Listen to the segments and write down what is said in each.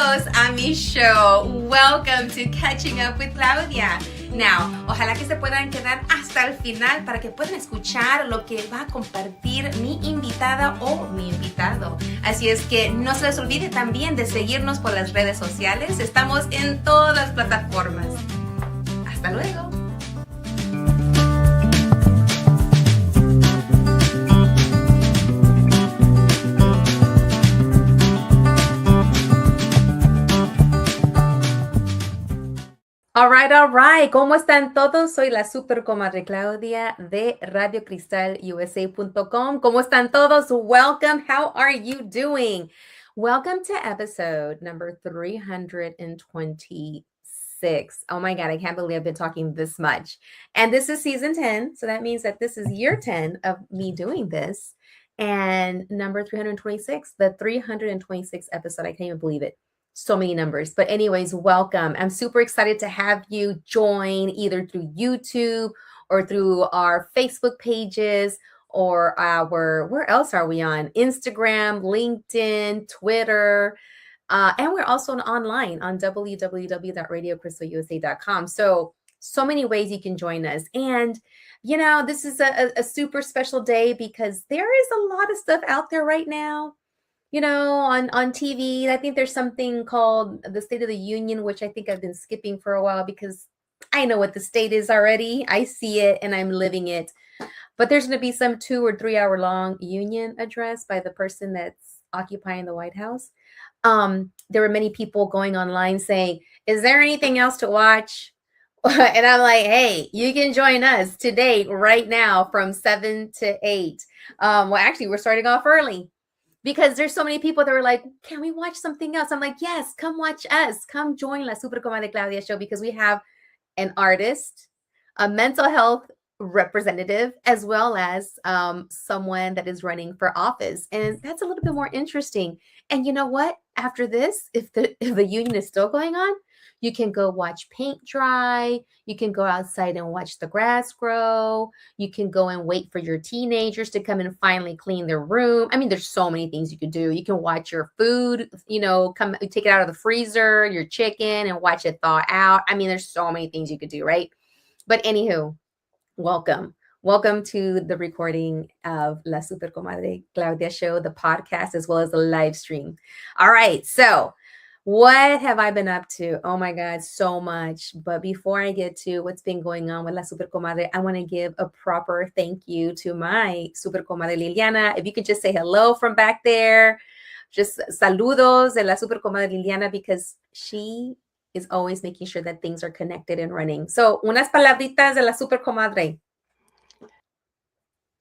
Bienvenidos a mi show. Welcome to Catching Up with Claudia. Now, ojalá que se puedan quedar hasta el final para que puedan escuchar lo que va a compartir mi invitada o mi invitado. Así es que no se les olvide también de seguirnos por las redes sociales. Estamos en todas las plataformas. Hasta luego. All right. ¿Cómo están todos? Soy la super comadre Claudia de radiocristalusa.com. ¿Cómo están todos? Welcome. How are you doing? Welcome to episode number 326. Oh my God, I can't believe I've been talking this much. And this is season 10. So that means that this is year 10 of me doing this. And number 326, the 326th episode. I can't even believe it. So many numbers. But anyways, welcome. I'm super excited to have you join either through YouTube or through our Facebook pages or where else are we on? Instagram, LinkedIn, Twitter. And we're also online on www.radiocristalusa.com. So many ways you can join us. And, you know, this is a super special day because there is a lot of stuff out there right now. You know, on TV, I think there's something called the State of the Union, which I think I've been skipping for a while because I know what the state is already. I see it and I'm living it. But there's going to be some 2 or 3 hour long union address by the person that's occupying the White House. There were many people going online saying, is there anything else to watch? And I'm like, hey, you can join us today, right now, from 7 to 8. Well, actually, we're starting off early. Because there's so many people that were like, can we watch something else? I'm like, yes, come watch us. Come join La Super Comadre Claudia show because we have an artist, a mental health representative, as well as someone that is running for office. And that's a little bit more interesting. And you know what? After this, if the union is still going on, you can go watch paint dry. You can go outside and watch the grass grow. You can go and wait for your teenagers to come and finally clean their room. I mean, there's so many things you can do. You can watch your food, you know, take it out of the freezer, your chicken, and watch it thaw out. I mean, there's so many things you could do, right? But anywho, welcome. Welcome to the recording of La Super Comadre Claudia show, the podcast, as well as the live stream. All right, so what have I been up to? Oh my God, so much. But before I get to what's been going on with La Super Comadre, I want to give a proper thank you to my Super Comadre Liliana. If you could just say hello from back there, just saludos de La Super Comadre Liliana, because she is always making sure that things are connected and running. So, unas palabritas de La Super Comadre.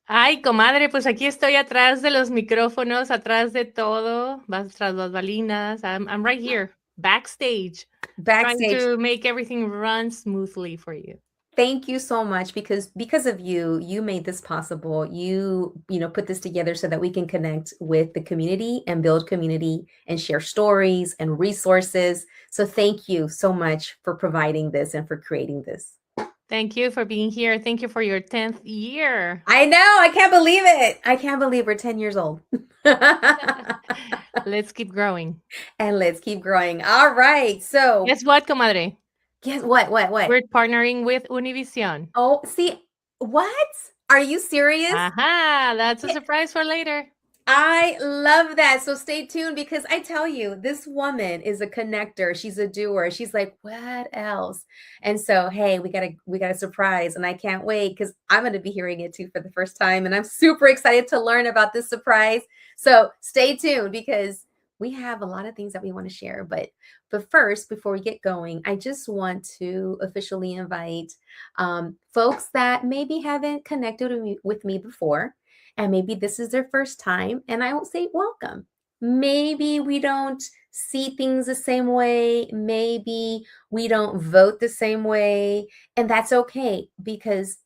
Ay, comadre, pues aquí estoy atrás de los micrófonos, atrás de todo, tras las balinas. I'm right here, backstage, trying to make everything run smoothly for you. Thank you so much because of you made this possible. You put this together so that we can connect with the community and build community and share stories and resources. So thank you so much for providing this and for creating this. Thank you for being here. Thank you for your 10th year. I know. I can't believe it. I can't believe we're 10 years old. Let's keep growing. And let's keep growing. All right. So guess what, comadre? Guess what? We're partnering with Univision. Oh, see, what? Are you serious? Aha, that's a surprise for later. I love that. So stay tuned because I tell you, this woman is a connector. She's a doer. She's like, what else? And so, hey, we got a surprise and I can't wait because I'm going to be hearing it too for the first time. And I'm super excited to learn about this surprise. So stay tuned because we have a lot of things that we want to share. But first, before we get going, I just want to officially invite folks that maybe haven't connected with me before. And maybe this is their first time, and I won't say welcome. Maybe we don't see things the same way. Maybe we don't vote the same way. And that's okay because,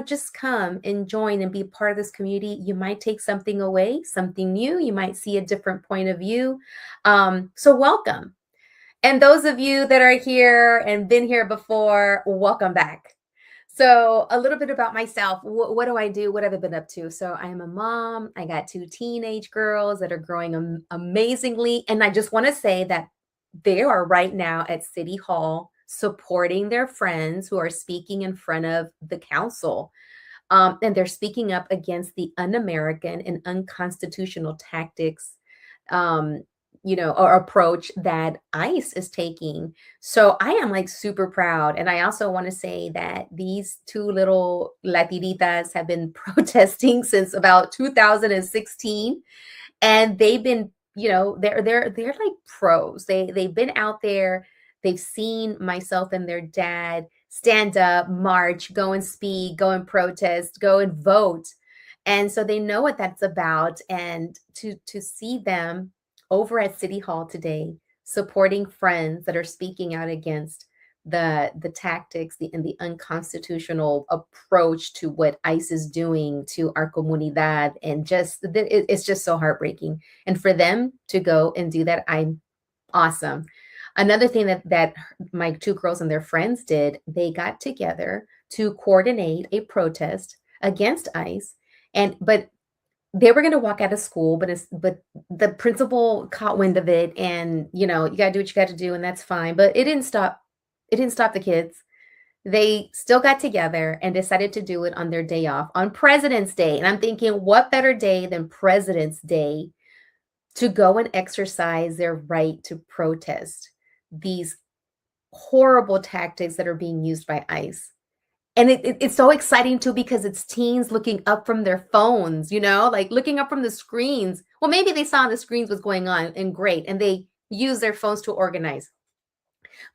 just come and join and be part of this community. You might take something away, something new. You might see a different point of view. So welcome. And those of you that are here and been here before, welcome back. So a little bit about myself. What do I do? What have I been up to? So I am a mom. I got 2 teenage girls that are growing amazingly. And I just want to say that they are right now at City Hall supporting their friends who are speaking in front of the council. And they're speaking up against the un-American and unconstitutional tactics, um, or approach that ICE is taking. So I am like super proud. And I also want to say that these two little Latinitas have been protesting since about 2016, and they've been, they're like pros. They've been out there. They've seen myself and their dad stand up, march, go and speak, go and protest, go and vote. And so they know what that's about. And to see them over at City Hall today supporting friends that are speaking out against the tactics, and the unconstitutional approach to what ICE is doing to our comunidad, and it's just so heartbreaking. And for them to go and do that, I'm awesome. Another thing that my two girls and their friends did, they got together to coordinate a protest against ICE, but they were going to walk out of school, but the principal caught wind of it, and you got to do what you got to do, and that's fine. But it didn't stop the kids. They still got together and decided to do it on their day off, on President's Day. And I'm thinking, what better day than President's Day to go and exercise their right to protest these horrible tactics that are being used by ICE. And it's so exciting too, because it's teens looking up from their phones, like looking up from the screens. Well, maybe they saw on the screens what's going on, and great, and they use their phones to organize.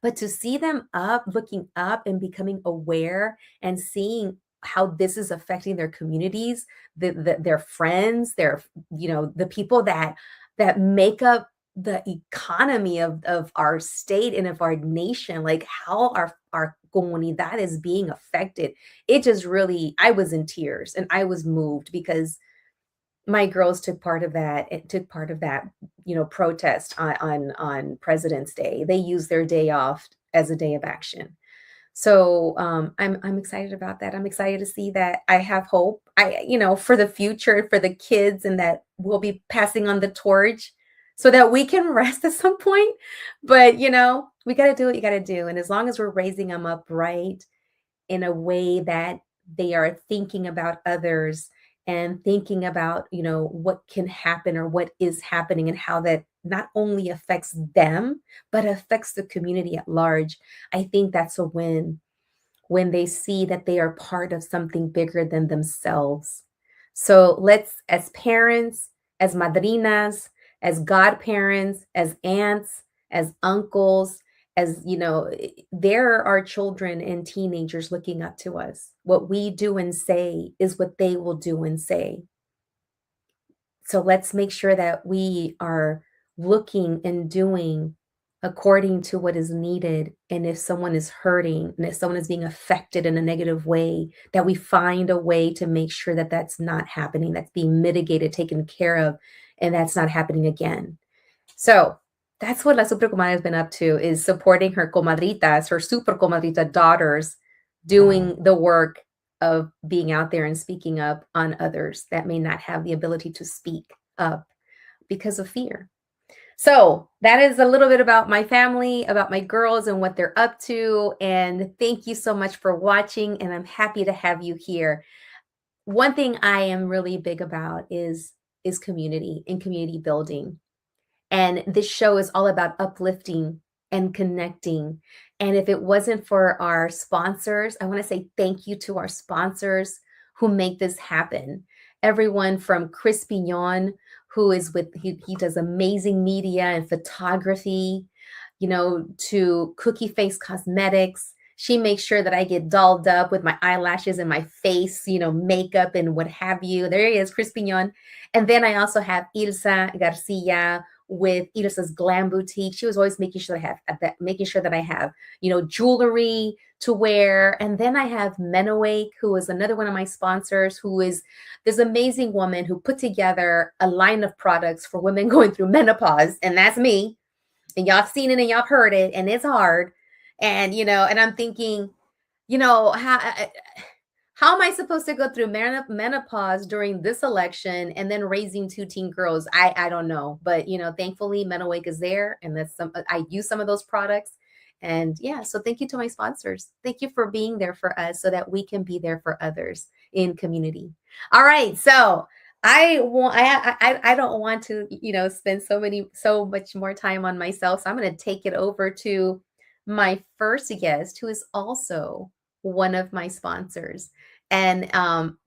But to see them looking up and becoming aware and seeing how this is affecting their communities, their friends, the people that make up the economy of our state and of our nation, like how our comunidad is being affected. It just really, I was in tears and I was moved, because my girls took part of that. It took part of that, protest on President's Day. They used their day off as a day of action. So I'm excited about that. I'm excited to see that. I have hope. For the future, for the kids, and that we'll be passing on the torch so that we can rest at some point. But we got to do what you got to do, and as long as we're raising them up right, in a way that they are thinking about others and thinking about, what can happen or what is happening, and how that not only affects them, but affects the community at large. I think that's a win, when they see that they are part of something bigger than themselves. So let's, as parents, as madrinas, as godparents, as aunts, as uncles, as there are children and teenagers looking up to us. What we do and say is what they will do and say. So let's make sure that we are looking and doing according to what is needed. And if someone is hurting, and if someone is being affected in a negative way, that we find a way to make sure that that's not happening, that's being mitigated, taken care of, and that's not happening again. So that's what La Super Comadre has been up to, is supporting her comadritas, her super comadrita daughters, doing the work of being out there and speaking up on others that may not have the ability to speak up because of fear. So that is a little bit about my family, about my girls and what they're up to. And thank you so much for watching. And I'm happy to have you here. One thing I am really big about is community and community building. And this show is all about uplifting and connecting. And if it wasn't for our sponsors, I want to say thank you to our sponsors who make this happen. Everyone from Chris Pignon, who is he does amazing media and photography, to Cookie Face Cosmetics. She makes sure that I get dolled up with my eyelashes and my face, makeup and what have you. There he is, Chris Pignon. And then I also have Ilsa Garcia with Ilsa's Glam Boutique. She was always making sure that I have, jewelry to wear. And then I have Menawake, who is another one of my sponsors, who is this amazing woman who put together a line of products for women going through menopause. And that's me. And y'all have seen it and y'all have heard it, and it's hard. And, and I'm thinking, how how am I supposed to go through menopause during this election and then raising 2 teen girls? I don't know, but thankfully MetaWake is there, and I use some of those products, and yeah. So thank you to my sponsors. Thank you for being there for us, so that we can be there for others in community. All right, so I don't want to spend so much more time on myself, so I'm going to take it over to my first guest, who is also one of my sponsors. And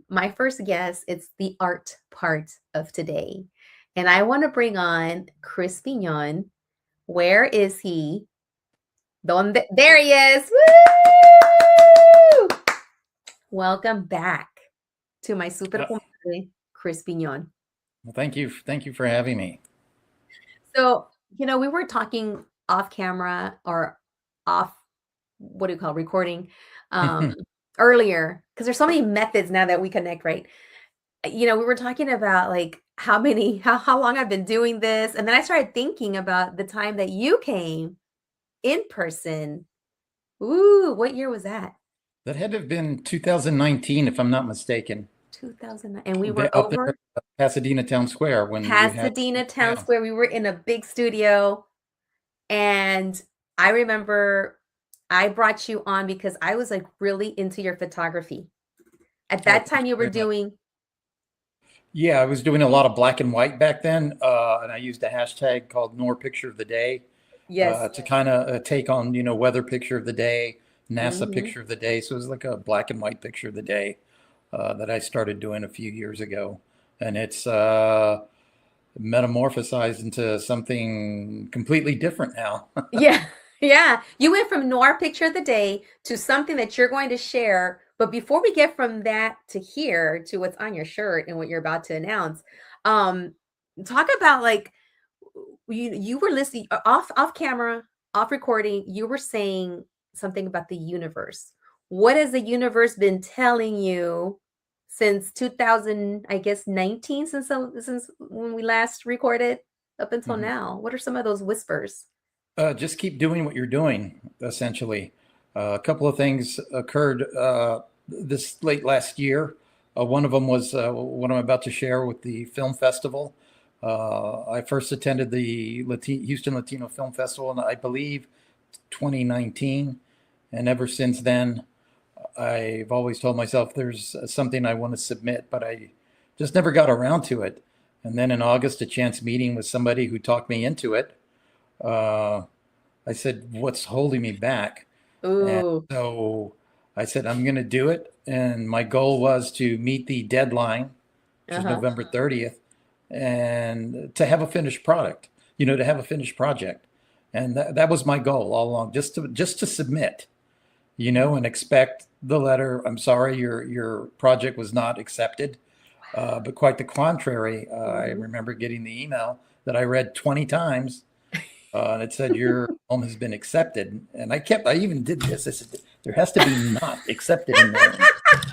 my first guest, it's the art part of today. And I want to bring on Chris Pignon. Where is he? There he is. Woo! Welcome back to my super comadre, Chris Pignon. Well, thank you. Thank you for having me. So, we were talking off camera or off, what do you call recording, earlier, because there's so many methods now that we connect, right? We were talking about like how long I've been doing this. And then I started thinking about the time that you came in person. Ooh, what year was that? That had to have been 2019, if I'm not mistaken. 2009. And we were up there at Pasadena Town Square. Pasadena Town Square. We were in a big studio. And I remember I brought you on because I was like really into your photography. At that time you were doing. Yeah, I was doing a lot of black and white back then. And I used a hashtag called Nor Picture of the Day. Yes. To kind of take on, weather picture of the day, NASA picture of the day. So it was like a black and white picture of the day that I started doing a few years ago. And it's metamorphosized into something completely different now. Yeah. You went from Noir Picture of the Day to something that you're going to share. But before we get from that to here to what's on your shirt and what you're about to announce, talk about like, you were listening off camera, off recording. You were saying something about the universe. What has the universe been telling you since 2019, since when we last recorded up until now? What are some of those whispers? Just keep doing what you're doing, essentially. A couple of things occurred this late last year. One of them was what I'm about to share with the film festival. I first attended the Houston Latino Film Festival in, I believe, 2019. And ever since then, I've always told myself there's something I want to submit, but I just never got around to it. And then in August, a chance meeting with somebody who talked me into it. I said, what's holding me back? Ooh. And so I said, I'm going to do it. And my goal was to meet the deadline, which is November 30th. And to have a finished product, to have a finished project. And that was my goal all along, just to submit, and expect the letter. I'm sorry, your project was not accepted. But quite the contrary, I remember getting the email that I read 20 times. And it said, your film has been accepted. And I even did this. I said, there has to be not accepted in there.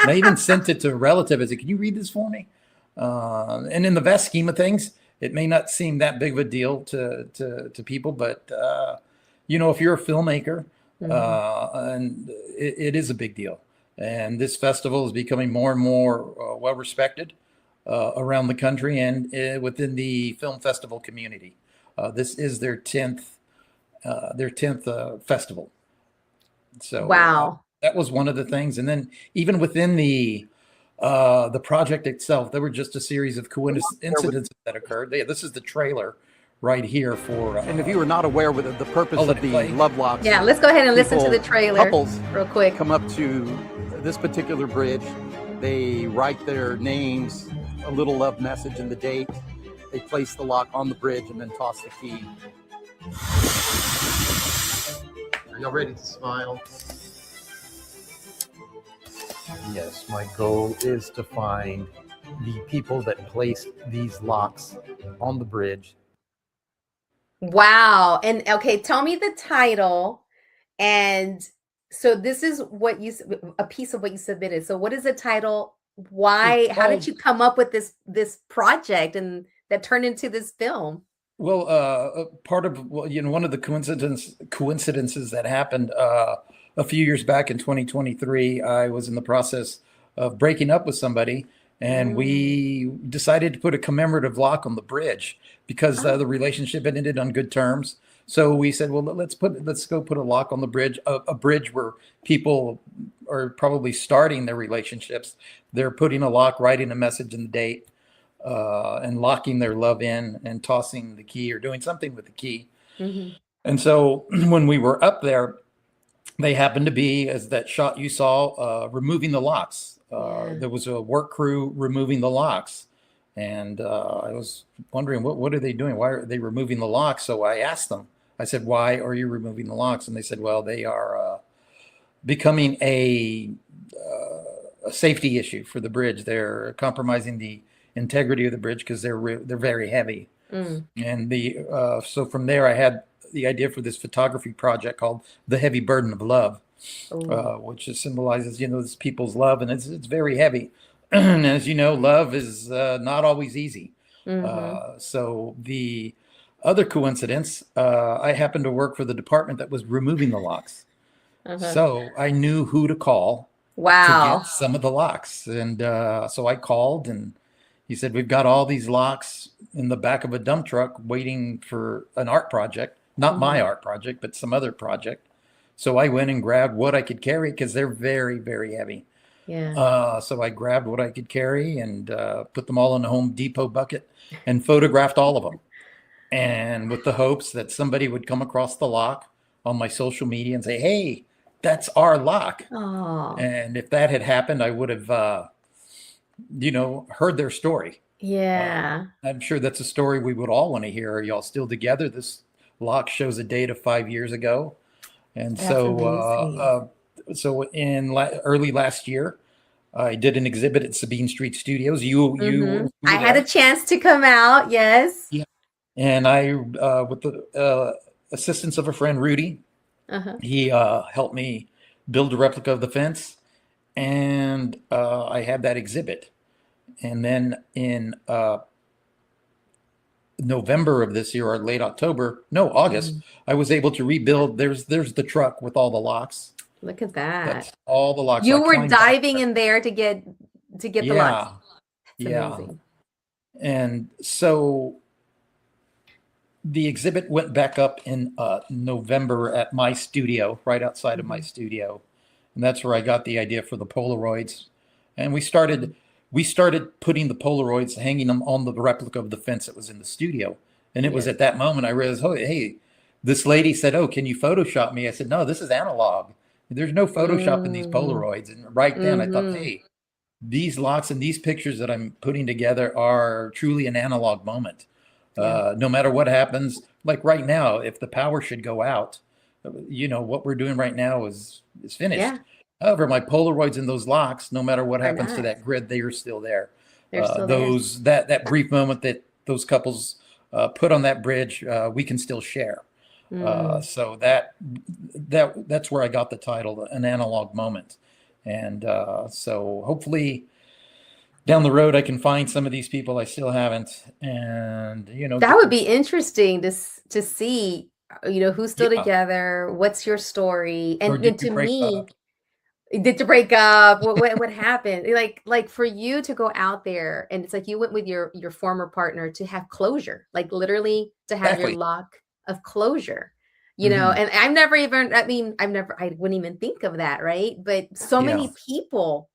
And I even sent it to a relative. I said, can you read this for me? And in the vast scheme of things, it may not seem that big of a deal to people, but if you're a filmmaker, and it is a big deal. And this festival is becoming more and more well respected around the country and within the film festival community. This is their 10th festival. So wow, that was one of the things. And then even within the project itself, there were just a series of coincidences that occurred. This is the trailer right here for. And if you were not aware with the purpose of the love locks, yeah, let's go ahead and listen to the trailer. Couples real quick come up to this particular bridge. They write their names, a little love message, and the date. They place the lock on the bridge and then toss the key. Are y'all ready to smile? Yes, my goal is to find the people that placed these locks on the bridge. Wow. And okay, tell me the title. And so this is a piece of what you submitted. So what is the title? Why, how did you come up with this project and that turned into this film? Well, part of, one of the coincidences that happened a few years back in 2023, I was in the process of breaking up with somebody, and we decided to put a commemorative lock on the bridge because the relationship had ended on good terms. So we said, well, let's go put a lock on the bridge, a bridge where people are probably starting their relationships. They're putting a lock, writing a message and the date, and locking their love in and tossing the key or doing something with the key. And so when we were up there, they happened to be, as that shot you saw, removing the locks. There was a work crew removing the locks. And I was wondering, what are they doing? Why are they removing the locks? So I asked them, I said, why are you removing the locks? And they said, well, they are becoming a safety issue for the bridge. They're compromising the integrity of the bridge because they're very heavy. And so from there, I had the idea for this photography project called The Heavy Burden of Love, which symbolizes, this people's love, and it's very heavy. And as you know, love is not always easy. So the other coincidence, I happened to work for the department that was removing the locks. So I knew who to call to get some of the locks. And so I called, and he said, we've got all these locks in the back of a dump truck waiting for an art project, not my art project, but some other project. So I went and grabbed what I could carry because they're very, very heavy. So I grabbed what I could carry and put them all in a Home Depot bucket and photographed all of them. And with the hopes that somebody would come across the lock on my social media and say, hey, that's our lock. And if that had happened, I would have, heard their story. I'm sure that's a story we would all want to hear. Are y'all still together? This lock shows a date of 5 years ago. And that's so in early last year, I did an exhibit at Sabine Street Studios. I had a chance to come out. Yes. Yeah. And I, with the assistance of a friend, Rudy, he helped me build a replica of the fence. And I had that exhibit. And then in November of this year, or late August, I was able to rebuild. There's the truck with all the locks. Look at that. That's all the locks. You were diving in there to get the locks. That's amazing. And so the exhibit went back up in November at my studio, right outside of my studio. And that's where I got the idea for the Polaroids. And we started putting the Polaroids, hanging them on the replica of the fence that was in the studio. And it was at that moment I realized, oh, hey, this lady said, oh, can you Photoshop me? I said, no, this is analog. There's no Photoshop in these Polaroids. And right then I thought, hey, these locks and these pictures that I'm putting together are truly an analog moment. No matter what happens, like right now, if the power should go out, what we're doing right now is finished. However, my Polaroids and those locks, no matter what happens to that grid, they are still there. They're still there. That brief moment that those couples put on that bridge, we can still share. So that's where I got the title, An Analog Moment. And so hopefully down the road, I can find some of these people I still haven't. And, that would be interesting to see, who's still together, what's your story. And to me, did you break up? What happened? Like for you to go out there, and it's like you went with your former partner to have closure, like literally to have your lock of closure, and I wouldn't even think of that. Right. But so many people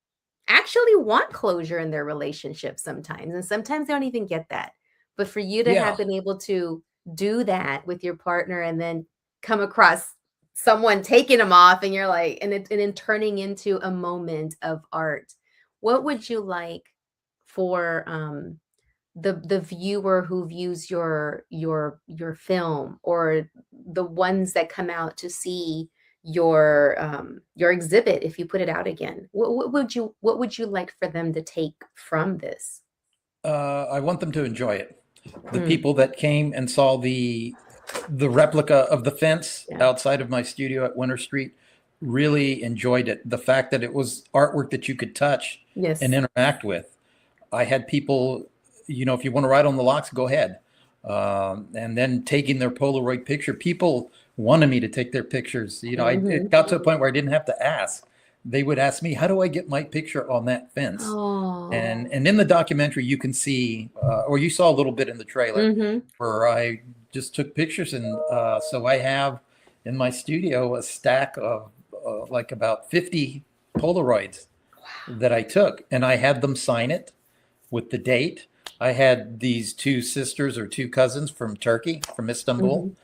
actually want closure in their relationships sometimes, and sometimes they don't even get that. But for you to have been able to do that with your partner and then come across someone taking them off, and you're like, and then turning into a moment of art. What would you like for the viewer who views your film, or the ones that come out to see your exhibit if you put it out again? What would you like for them to take from this? I want them to enjoy it. The people that came and saw the replica of the fence outside of my studio at Winter Street really enjoyed it. The fact that it was artwork that you could touch and interact with. I had people, if you want to write on the locks, go ahead. And then taking their Polaroid picture. People wanted me to take their pictures. It got to a point where I didn't have to ask. they would ask me, how do I get my picture on that fence? Oh. And in the documentary, you can see, or you saw a little bit in the trailer, where I just took pictures. And so I have in my studio a stack of like about 50 Polaroids that I took, and I had them sign it with the date. I had these two sisters or two cousins from Turkey, from Istanbul.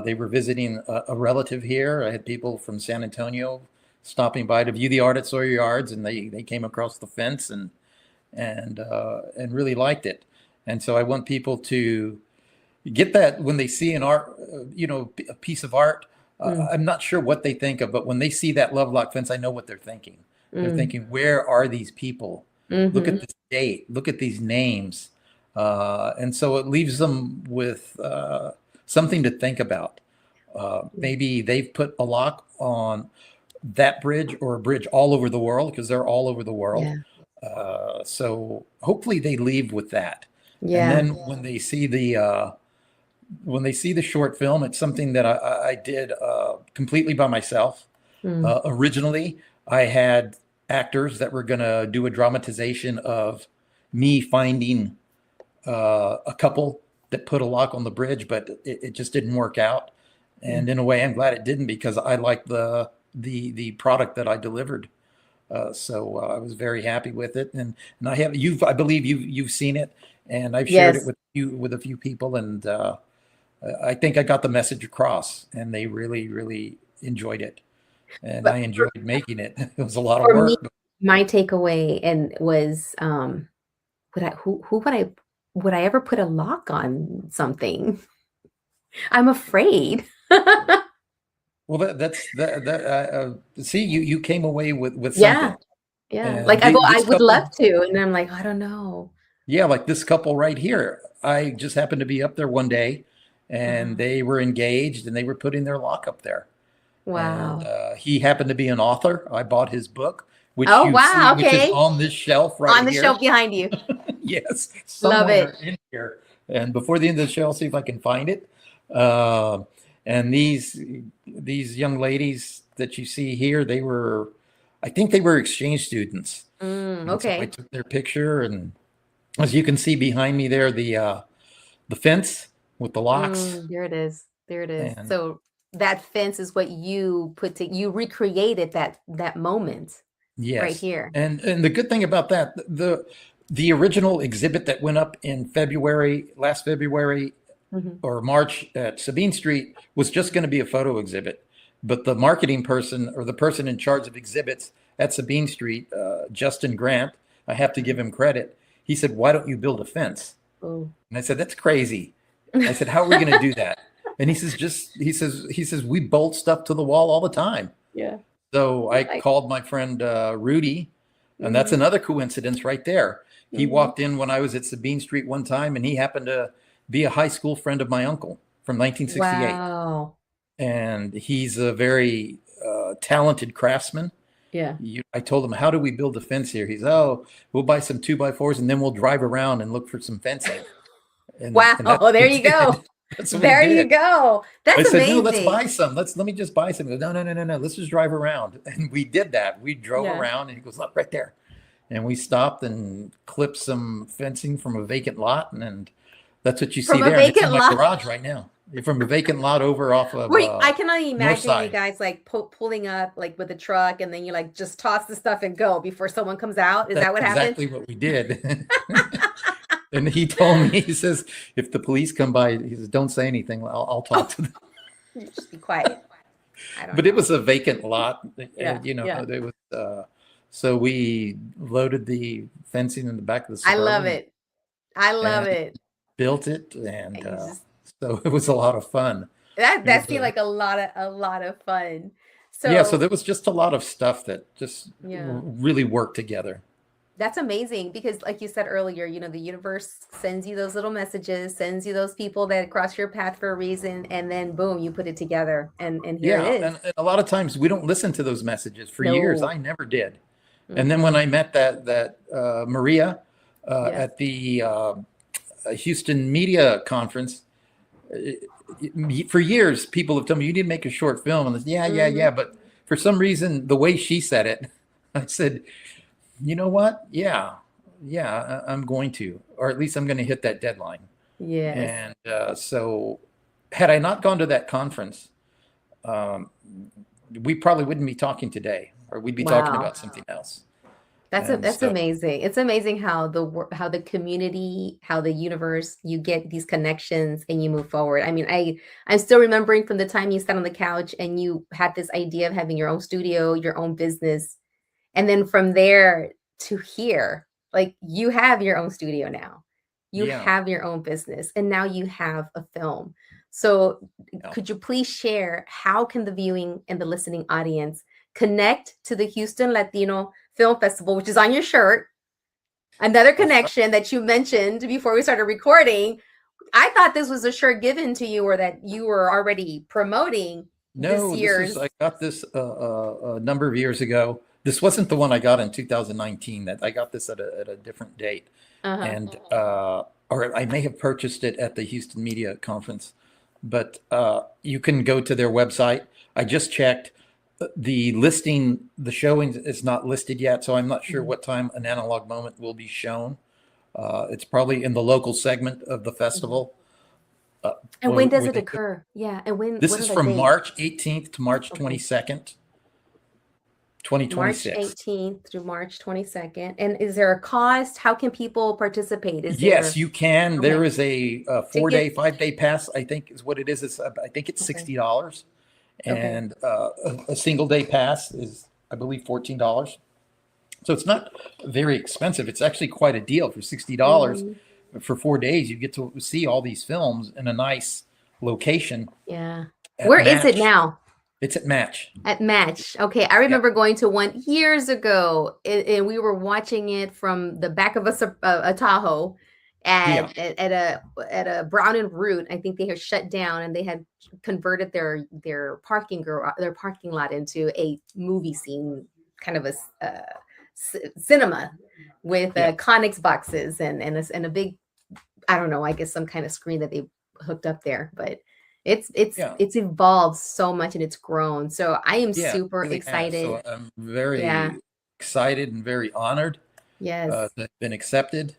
They were visiting a relative here. I had people from San Antonio stopping by to view the art at Sawyer Yards, and they came across the fence and really liked it. And so I want people to get that when they see an art, a piece of art. I'm not sure what they think of, but when they see that Lovelock fence, I know what they're thinking. They're thinking, where are these people? Look at this date. Look at these names. And so it leaves them with something to think about. Maybe they've put a lock on that bridge or a bridge all over the world, because they're all over the world. So hopefully they leave with that. And then when they see the short film, it's something that I did completely by myself. Originally, I had actors that were going to do a dramatization of me finding a couple that put a lock on the bridge, but it just didn't work out. And in a way, I'm glad it didn't, because I liked the product that I delivered. So I was very happy with it. And I believe you've seen it, and I've shared it with a few people, and I think I got the message across, and they really, really enjoyed it. And I enjoyed making it. It was a lot of work. Me, my takeaway was, would I ever put a lock on something? I'm afraid. Well, see, you came away with something. Yeah. Like I would love to, and I'm like, I don't know. Yeah, like this couple right here. I just happened to be up there one day, and they were engaged, and they were putting their lock up there. Wow. And he happened to be an author. I bought his book, which see, which is on this shelf right here. On the shelf behind you. Yes. Love it. In here. And before the end of the show, I'll see if I can find it. And these young ladies that you see here, I think they were exchange students. Okay. So I took their picture, and as you can see behind me there, the fence with the locks. There it is. And so that fence is what you you recreated that moment. yes. Right here. And the good thing about that, the original exhibit that went up in last February or March at Sabine Street was just going to be a photo exhibit. But the marketing person, or the person in charge of exhibits at Sabine Street, Justin Grant, I have to give him credit. He said, "Why don't you build a fence?" And I said, "That's crazy." I said, "How are we going to do that?" And he says, "We bolt stuff to the wall all the time." Yeah. So I called my friend Rudy, and that's another coincidence right there. He walked in when I was at Sabine Street one time, and he happened to be a high school friend of my uncle from 1968. Wow. And he's a very talented craftsman. Yeah. I told him, "How do we build a fence here?" He's, "Oh, we'll buy some 2x4s, and then we'll drive around and look for some fencing." And there you go. There you go. That's amazing. I said, "No, let's buy some. Let me just buy some." He goes, No. Let's just drive around. And we did that. We drove around, and he goes, "Look right there." And we stopped and clipped some fencing from a vacant lot, and that's what you see there. It's in my garage right now. From a vacant lot over off of. Wait, I can only imagine you guys like pulling up like with a truck, and then you like just toss the stuff and go before someone comes out. Is that what happened? Exactly what we did. And he told me, he says, if the police come by, he says, "Don't say anything. I'll talk to them." Just be quiet. But it was a vacant lot. It was. So we loaded the fencing in the back of the Suburban. I love it. Built it, and so it was a lot of fun. That seemed like a lot of fun. So there was just a lot of stuff that just really worked together. That's amazing, because like you said earlier, the universe sends you those little messages, sends you those people that cross your path for a reason, and then boom, you put it together, and here it is. And a lot of times we don't listen to those messages. For years, I never did. And then when I met that Maria at the Houston Media Conference, for years people have told me, "You need to make a short film." And yeah. But for some reason, the way she said it, I said, you know what? Yeah, I'm going to, or at least I'm going to hit that deadline. Yes. And so had I not gone to that conference, we probably wouldn't be talking today, or we'd be talking about something else. That's amazing. It's amazing how the community, how the universe, you get these connections and you move forward. I mean, I'm still remembering from the time you sat on the couch and you had this idea of having your own studio, your own business, and then from there to here, like you have your own studio now. You have your own business, and now you have a film. So could you please share, how can the viewing and the listening audience connect to the Houston Latino Film Festival, which is on your shirt? Another connection that you mentioned before we started recording. I thought this was a shirt given to you, or that you were already promoting. No, I got this a number of years ago. This wasn't the one I got in 2019. That I got this at a different date, and or I may have purchased it at the Houston Media Conference. But you can go to their website. I just checked. The listing, the showing is not listed yet, so I'm not sure what time An Analog Moment will be shown. It's probably in the local segment of the festival. And when does it occur? Yeah, and when? This is from March 18th to March 22nd, 2026. March 18th through March 22nd. And is there a cost? How can people participate? Yes, you can. Okay. There is a 4-day, 5-day pass, I think is what it is. I think it's $60. And a single day pass is, I believe, $14. So it's not very expensive. It's actually quite a deal for $60 for 4 days. You get to see all these films in a nice location. Yeah. Where is it now? It's at Match. At Match. Okay. I remember going to one years ago, and we were watching it from the back of a Tahoe at a Brown and Root. I think they had shut down, and they had converted their parking lot into a movie scene, kind of a cinema with Connex boxes and a big, I don't know, I guess some kind of screen that they hooked up there. But it's evolved so much and it's grown. So I am super excited. So I'm very excited and very honored. Yes, to have been accepted.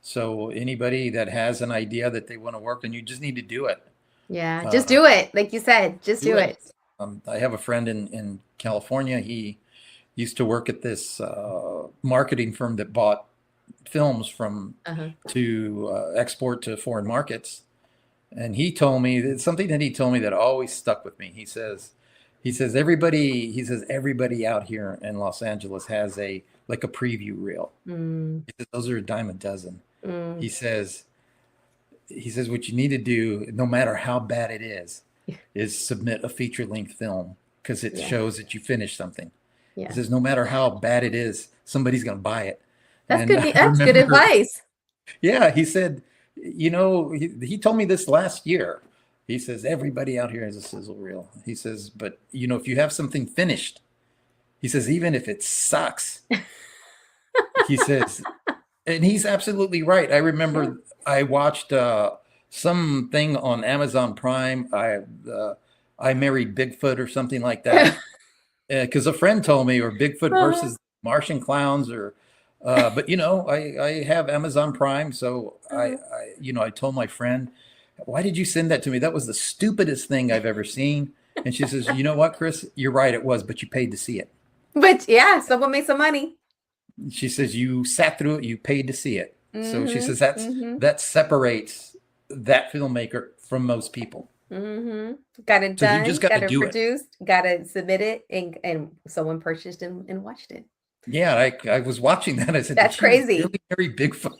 So anybody that has an idea that they want to work on, you just need to do it. Yeah, just do it. Like you said, just do it. I have a friend in California. He used to work at this marketing firm that bought films from to export to foreign markets. And he told me something that always stuck with me. He says everybody out here in Los Angeles has a preview reel. He says, those are a dime a dozen. He says what you need to do, no matter how bad it is submit a feature-length film, because it shows that you finished something. He says no matter how bad it is, somebody's going to buy it. That's good advice. Yeah, he said, he told me this last year. He says everybody out here has a sizzle reel. He says, but if you have something finished, he says, even if it sucks, he says, and he's absolutely right. I remember I watched something on Amazon Prime. I Married Bigfoot or something like that, because a friend told me, or Bigfoot versus Martian clowns, or but I have Amazon Prime, so I told my friend, why did you send that to me? That was the stupidest thing I've ever seen. And she says, you know what, Chris, you're right, it was, but you paid to see it. But someone made some money. She says, you sat through it, you paid to see it. So she says that separates that filmmaker from most people. Got it done, you just got it produced, got it submitted, and someone purchased and watched it. Yeah, I was watching that. I said, that's crazy. Really marry Bigfoot?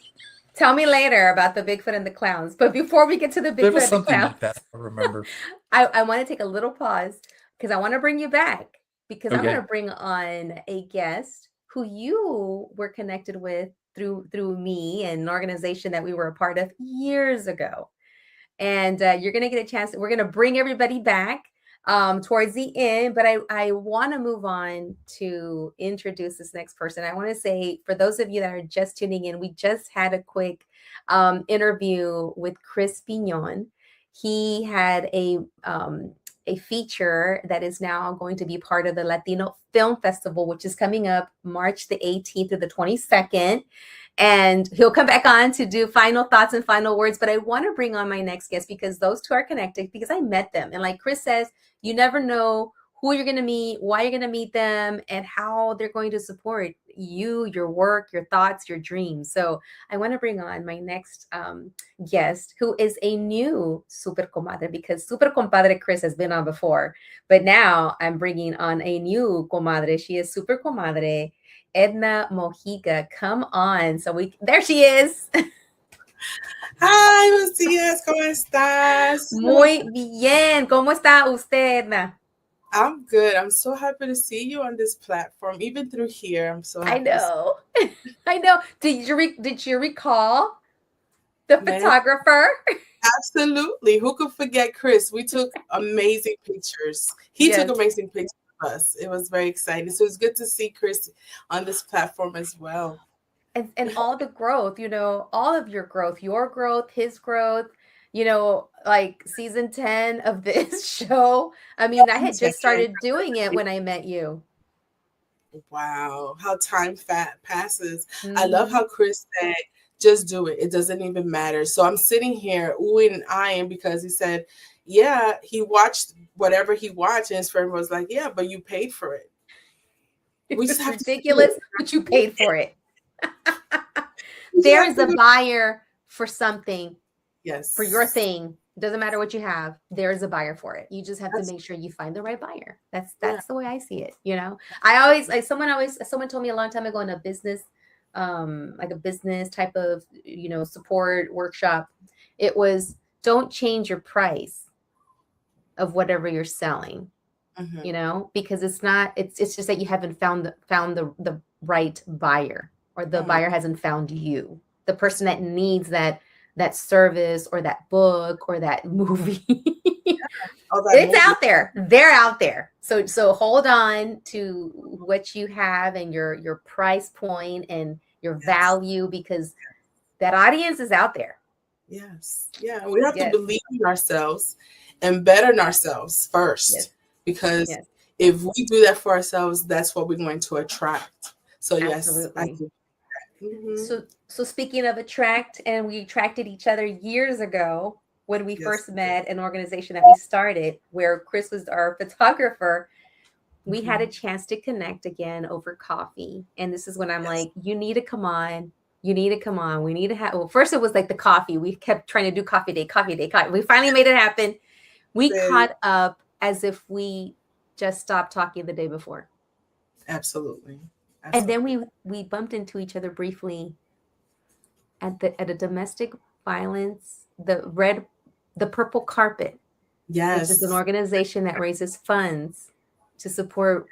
Tell me later about the Bigfoot and the clowns. But before we get to the Bigfoot and the something clowns, like that, I remember. I want to take a little pause because I want to bring you back, because I want to bring on a guest who you were connected with through me and an organization that we were a part of years ago. And you're going to get a chance. We're going to bring everybody back towards the end, but I want to move on to introduce this next person. I want to say, for those of you that are just tuning in, we just had a quick interview with Chris Pignon. He had a feature that is now going to be part of the Latino Film Festival, which is coming up March the 18th to the 22nd. And he'll come back on to do final thoughts and final words. But I want to bring on my next guest because those two are connected, because I met them. And like Chris says, you never know who you're going to meet, why you're going to meet them, and how they're going to support you, your work, your thoughts, your dreams. So I want to bring on my next guest, who is a new Super Comadre, because Super Compadre Chris has been on before. But now I'm bringing on a new Comadre. She is Super Comadre Edna Mojica. Come on. So there she is. Hi, Macias, ¿cómo estás? Muy bien. ¿Cómo está usted, Edna? I'm good. I'm so happy to see you on this platform, even through here. I'm so happy. I know. I know. Did you recall the photographer? Absolutely. Who could forget Chris? We took amazing pictures. He took amazing pictures of us. It was very exciting. So it's good to see Chris on this platform as well. And all the growth, all of your growth, his growth, like season 10 of this show. I mean, I had just started doing it when I met you. Wow. How time passes. Mm-hmm. I love how Chris said, just do it. It doesn't even matter. So I'm sitting here oohing and eyeing because he said, yeah, he watched whatever he watched. And his friend was like, yeah, but you paid for it. It's ridiculous, but you paid for it. There is a buyer for something. Yes. For your thing. Doesn't matter what you have. There is a buyer for it. You just have to make sure you find the right buyer. That's the way I see it. Someone told me a long time ago in a business, like a business type of, support workshop. It was, don't change your price of whatever you're selling, because it's just that you haven't found the right buyer, or the buyer hasn't found you, the person that needs that service or that book or that movie. It's out there. They're out there. So hold on to what you have and your price point and your value, because that audience is out there. Yes. Yeah. We have to believe in ourselves and bet on ourselves first, because if we do that for ourselves, that's what we're going to attract. So absolutely. So speaking of attract, and we attracted each other years ago when we first met, an organization that we started where Chris was our photographer. We had a chance to connect again over coffee. And this is when I'm like, you need to come on. You need to come on. We need to have, well, first it was like the coffee. We kept trying to do coffee day. We finally made it happen. We caught up as if we just stopped talking the day before. Absolutely. And then we bumped into each other briefly at a domestic violence, the Purple Carpet. Yes. Which is an organization that raises funds to support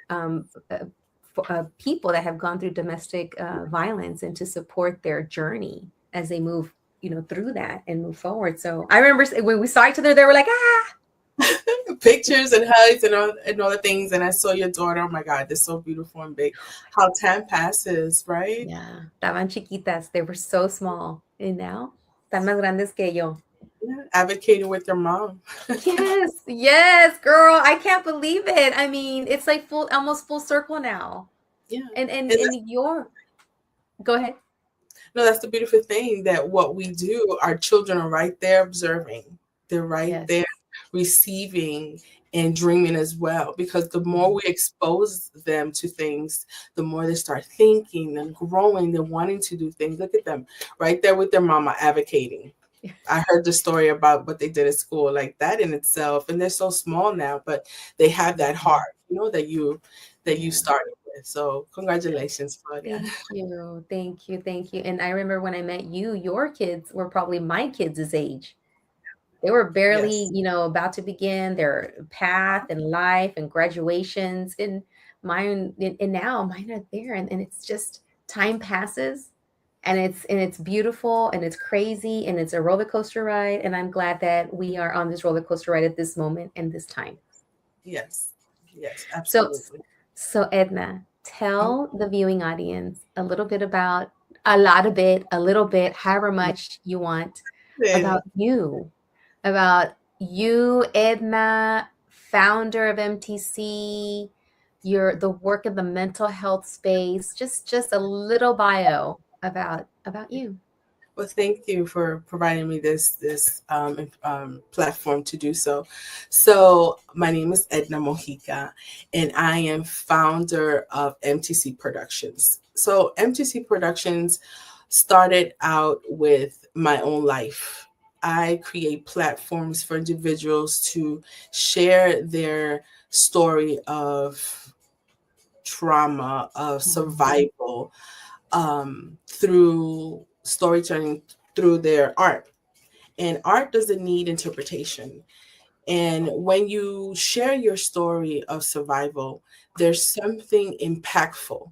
people that have gone through domestic violence, and to support their journey as they move, through that and move forward. So I remember when we saw each other, they were like, pictures and hugs and all the things. And I saw your daughter. Oh my God, they're so beautiful and big. How time passes, right? Yeah. Estaban chiquitas. They were so small. And now, están más grandes que yo. Yeah, advocating with your mom. Yes, girl. I can't believe it. I mean, it's like almost full circle now. Yeah. And go ahead. No, that's the beautiful thing, that what we do, our children are right there observing. They're right there receiving and dreaming as well, because the more we expose them to things, the more they start thinking and growing and wanting to do things. Look at them right there with their mama advocating. I heard the story about what they did at school, like that in itself. And they're so small now, but they have that heart, that you started with. So congratulations, Claudia. Thank you. And I remember when I met you, your kids were probably my kids' age. They were barely, about to begin their path and life and graduations, and now mine are there. And it's just, time passes, and it's beautiful, and it's crazy, and it's a roller coaster ride. And I'm glad that we are on this roller coaster ride at this moment and this time. Yes, absolutely. So Edna, tell the viewing audience a little bit, however much you want, about you, Edna, founder of MTC, the work in the mental health space. Just a little bio about you. Well, thank you for providing me this platform to do so. So my name is Edna Mojica, and I am founder of MTC Productions. So MTC Productions started out with my own life. I create platforms for individuals to share their story of trauma, of survival, through storytelling, through their art. And art doesn't need interpretation. And when you share your story of survival, there's something impactful.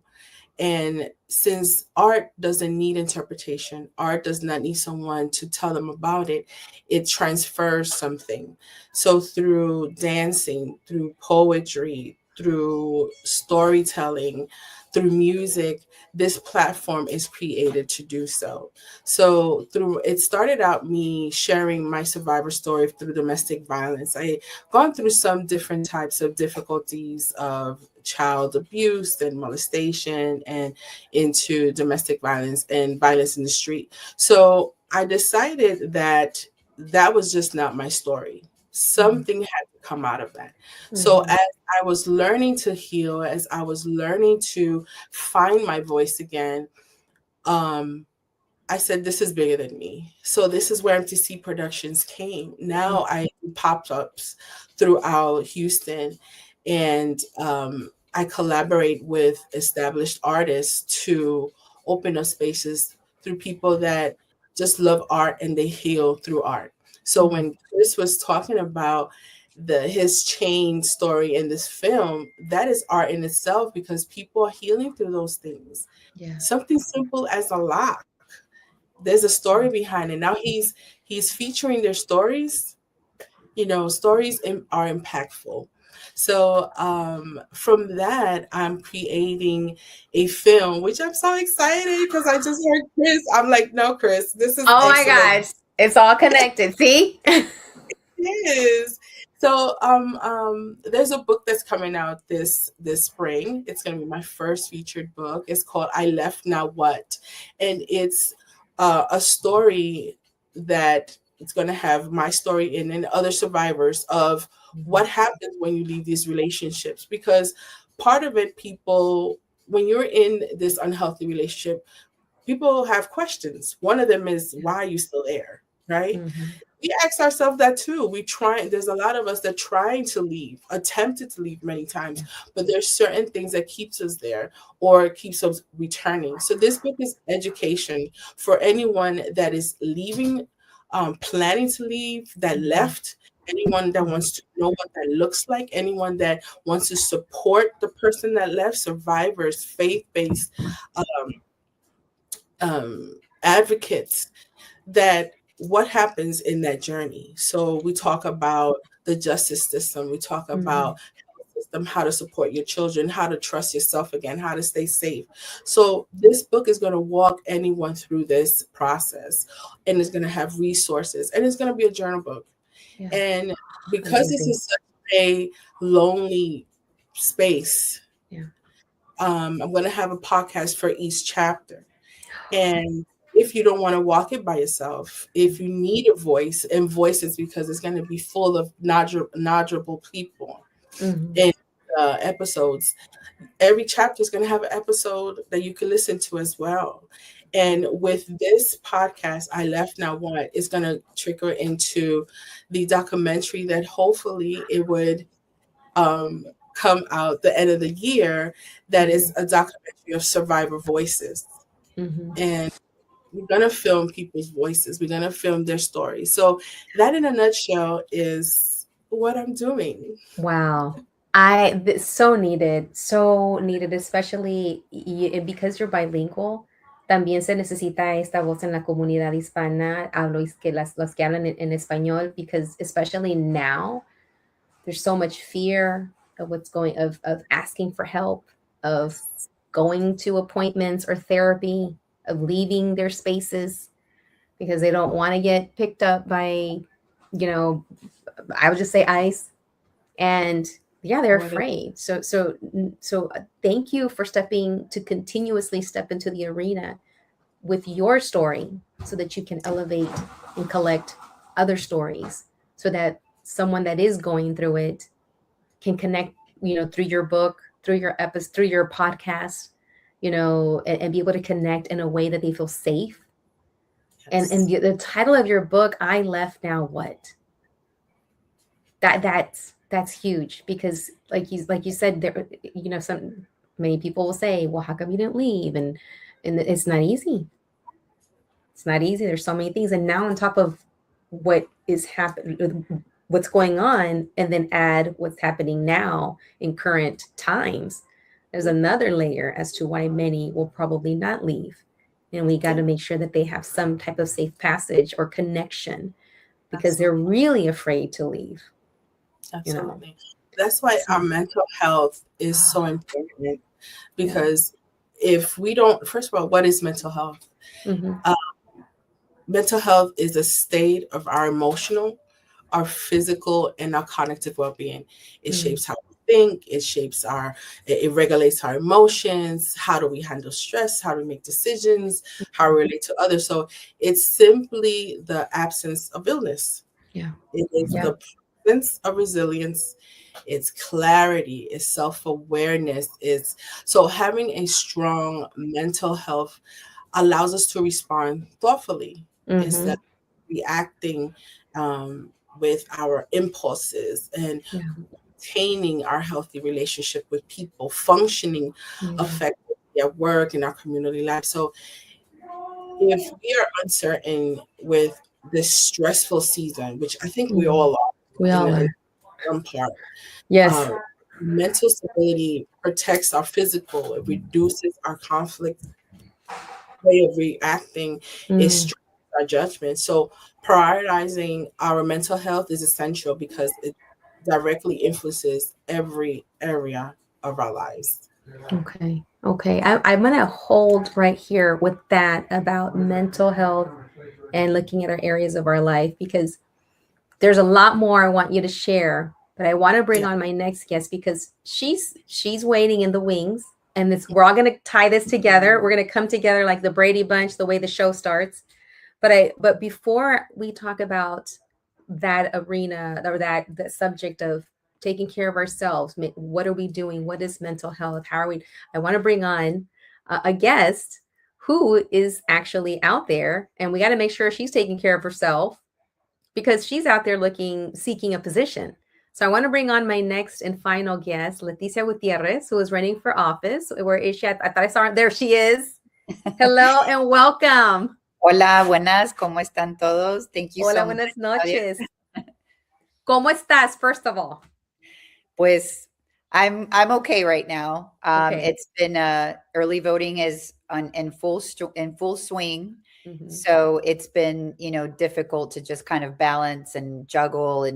And since art doesn't need interpretation, art does not need someone to tell them about it, it transfers something. So through dancing, through poetry, through storytelling, through music, this platform is created to do so. So it started out me sharing my survivor story through domestic violence. I gone through some different types of difficulties of child abuse and molestation and into domestic violence and violence in the street. So I decided that was just not my story. Something had to come out of that. So as I was learning to heal, as I was learning to find my voice again, I said, this is bigger than me. So this is where MTC Productions came. Now I do pop-ups throughout Houston, and I collaborate with established artists to open up spaces through people that just love art and they heal through art. So when Chris was talking about his chain story in this film, that is art in itself, because people are healing through those things. Yeah. Something simple as a lock, there's a story behind it. Now he's featuring their stories. Stories are impactful. So from that, I'm creating a film, which I'm so excited because I just heard Chris. I'm like, no, Chris, this is oh excellent. my gosh, it's all connected. See? It is. So there's a book that's coming out this spring. It's going to be my first featured book. It's called I Left Now What? And it's a story that it's going to have my story in and other survivors of what happens when you leave these relationships. Because part of it, people, when you're in this unhealthy relationship, people have questions. One of them is, why are you still there? Right? We ask ourselves that too. There's a lot of us that trying to leave, attempted to leave many times, but there's certain things that keeps us there or keeps us returning. So this book is education for anyone that is leaving, planning to leave, that left, anyone that wants to know what that looks like, anyone that wants to support the person that left, survivors, faith-based advocates, that what happens in that journey. So we talk about the justice system. We talk about health system, how to support your children, how to trust yourself again, how to stay safe. So this book is going to walk anyone through this process, and it's going to have resources, and it's going to be a journal book. Yeah. And because this is such a lonely space, I'm going to have a podcast for each chapter. And if you don't want to walk it by yourself, if you need a voice, and voices, because it's going to be full of knowledgeable people in episodes. Every chapter is going to have an episode that you can listen to as well. And with this podcast, I Left Now What, is going to trigger into the documentary that hopefully it would come out the end of the year. That is a documentary of survivor voices. And we're going to film people's voices. We're going to film their stories. So that in a nutshell is what I'm doing. Wow. So needed, especially because you're bilingual. También se necesita esta voz en la comunidad hispana, los que hablan en español, because especially now, there's so much fear of of asking for help, of going to appointments or therapy, of leaving their spaces because they don't want to get picked up by, I would just say ICE, And yeah, they're afraid. So thank you for continuously step into the arena with your story so that you can elevate and collect other stories so that someone that is going through it can connect, through your book, through your episode, through your podcast, and be able to connect in a way that they feel safe. Yes. And the title of your book, I Left Now What? That's huge, because like you said, there, many people will say, well, how come you didn't leave? And it's not easy. It's not easy. There's so many things. And now on top of what is happening, what's going on, and then add what's happening now in current times, there's another layer as to why many will probably not leave. And we got to make sure that they have some type of safe passage or connection, because they're really afraid to leave. Absolutely. That's why our mental health is so important, because if we don't, first of all, what is mental health? Mm-hmm. Mental health is a state of our emotional, our physical, and our cognitive well-being. It shapes how we think, it regulates our emotions. How do we handle stress? How do we make decisions? How we relate to others? So it's simply the absence of illness. Yeah. It is the presence of resilience. It's clarity, it's self-awareness. So having a strong mental health allows us to respond thoughtfully instead of reacting with our impulses, and maintaining our healthy relationship with people, functioning effectively at work and our community life. So if we are uncertain with this stressful season, which I think we all are, in some part, yes, mental stability protects our physical, it reduces our conflict way of reacting, it strengthens our judgment. So prioritizing our mental health is essential, because it directly influences every area of our lives. Okay. I'm going to hold right here with that about mental health and looking at our areas of our life, because there's a lot more I want you to share, but I want to bring on my next guest, because she's waiting in the wings, and we're all going to tie this together. We're going to come together like the Brady Bunch, the way the show starts. But before we talk about that arena, or that subject of taking care of ourselves, what are we doing? What is mental health? How are we? I want to bring on a guest who is actually out there, and we got to make sure she's taking care of herself, because she's out there seeking a position. So I want to bring on my next and final guest, Leticia Gutierrez, who is running for office. Where is she? I thought I saw her. There she is. Hello and welcome. Hola, buenas. ¿Cómo están todos? Thank you Hola, so much. buenas noches. ¿Cómo estás, first of all? Pues I'm okay right now. It's been early voting is in full swing. Mm-hmm. So it's been, difficult to just kind of balance and juggle.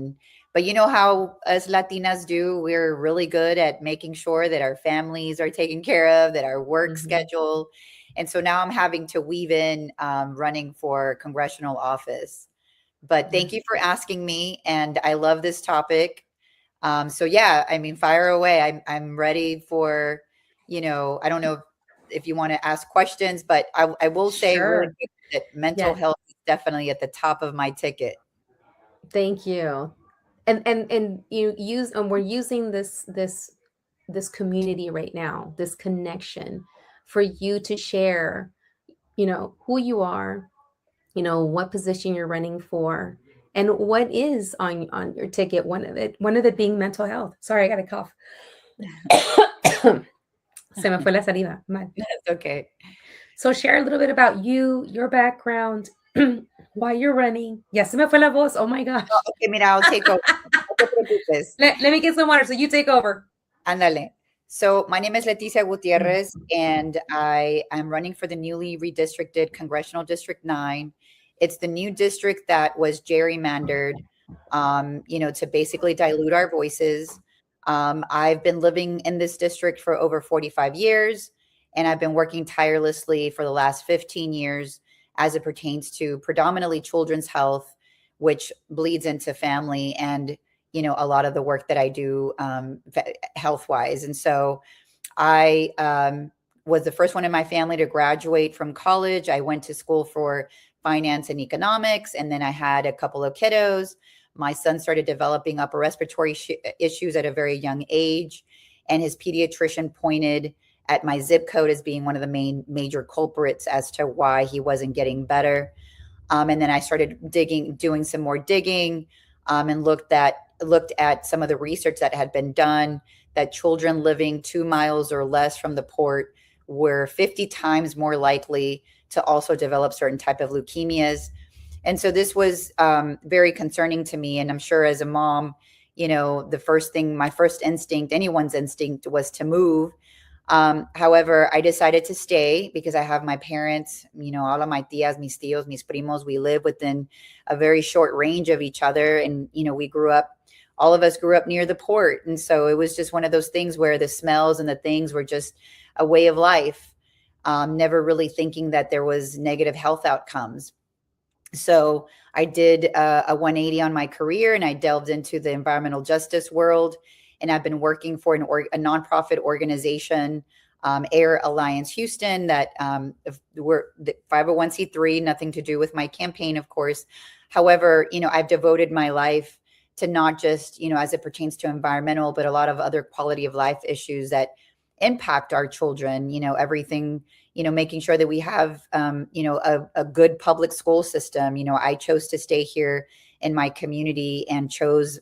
But you know how us Latinas do, we're really good at making sure that our families are taken care of, that our work schedule. And so now I'm having to weave in running for congressional office. But thank you for asking me. And I love this topic. So yeah, I mean, fire away. I'm ready for, I don't know if you want to ask questions, but I will say really quick that mental health is definitely at the top of my ticket. Thank you. And we're using this community right now, this connection, for you to share, who you are, what position you're running for, and what is on your ticket. One of it being mental health. Sorry, I got a cough. Se me fue la saliva. That's okay. So share a little bit about you, your background, why you're running. Yes, se me fue la voz. Oh my gosh. Oh, okay, mira, I'll take over. Let me get some water so you take over. Ándale. So my name is Leticia Gutierrez, and I am running for the newly redistricted Congressional District 9. It's the new district that was gerrymandered, to basically dilute our voices. I've been living in this district for over 45 years, and I've been working tirelessly for the last 15 years as it pertains to predominantly children's health, which bleeds into family. And, you know, a lot of the work that I do health wise. And so I was the first one in my family to graduate from college. I went to school for finance and economics, and then I had a couple of kiddos. My son started developing upper respiratory issues at a very young age, and his pediatrician pointed at my zip code as being one of the major culprits as to why he wasn't getting better. And then I started doing some more digging, and looked at some of the research that had been done, that children living 2 miles or less from the port were 50 times more likely to also develop certain type of leukemias. And so this was very concerning to me. And I'm sure as a mom, you know, my first instinct, anyone's instinct, was to move. However, I decided to stay because I have my parents, you know, all of my tias, mis tios, mis primos, we live within a very short range of each other. And, you know, all of us grew up near the port. And so it was just one of those things where the smells and the things were just a way of life, never really thinking that there was negative health outcomes. So I did a 180 on my career, and I delved into the environmental justice world. And I've been working for a nonprofit organization, Air Alliance Houston, that we're the 501c3, nothing to do with my campaign, of course. However, you know, I've devoted my life to not just, you know, as it pertains to environmental, but a lot of other quality of life issues that impact our children, you know, everything, you know, making sure that we have, you know, a good public school system. You know, I chose to stay here in my community and chose,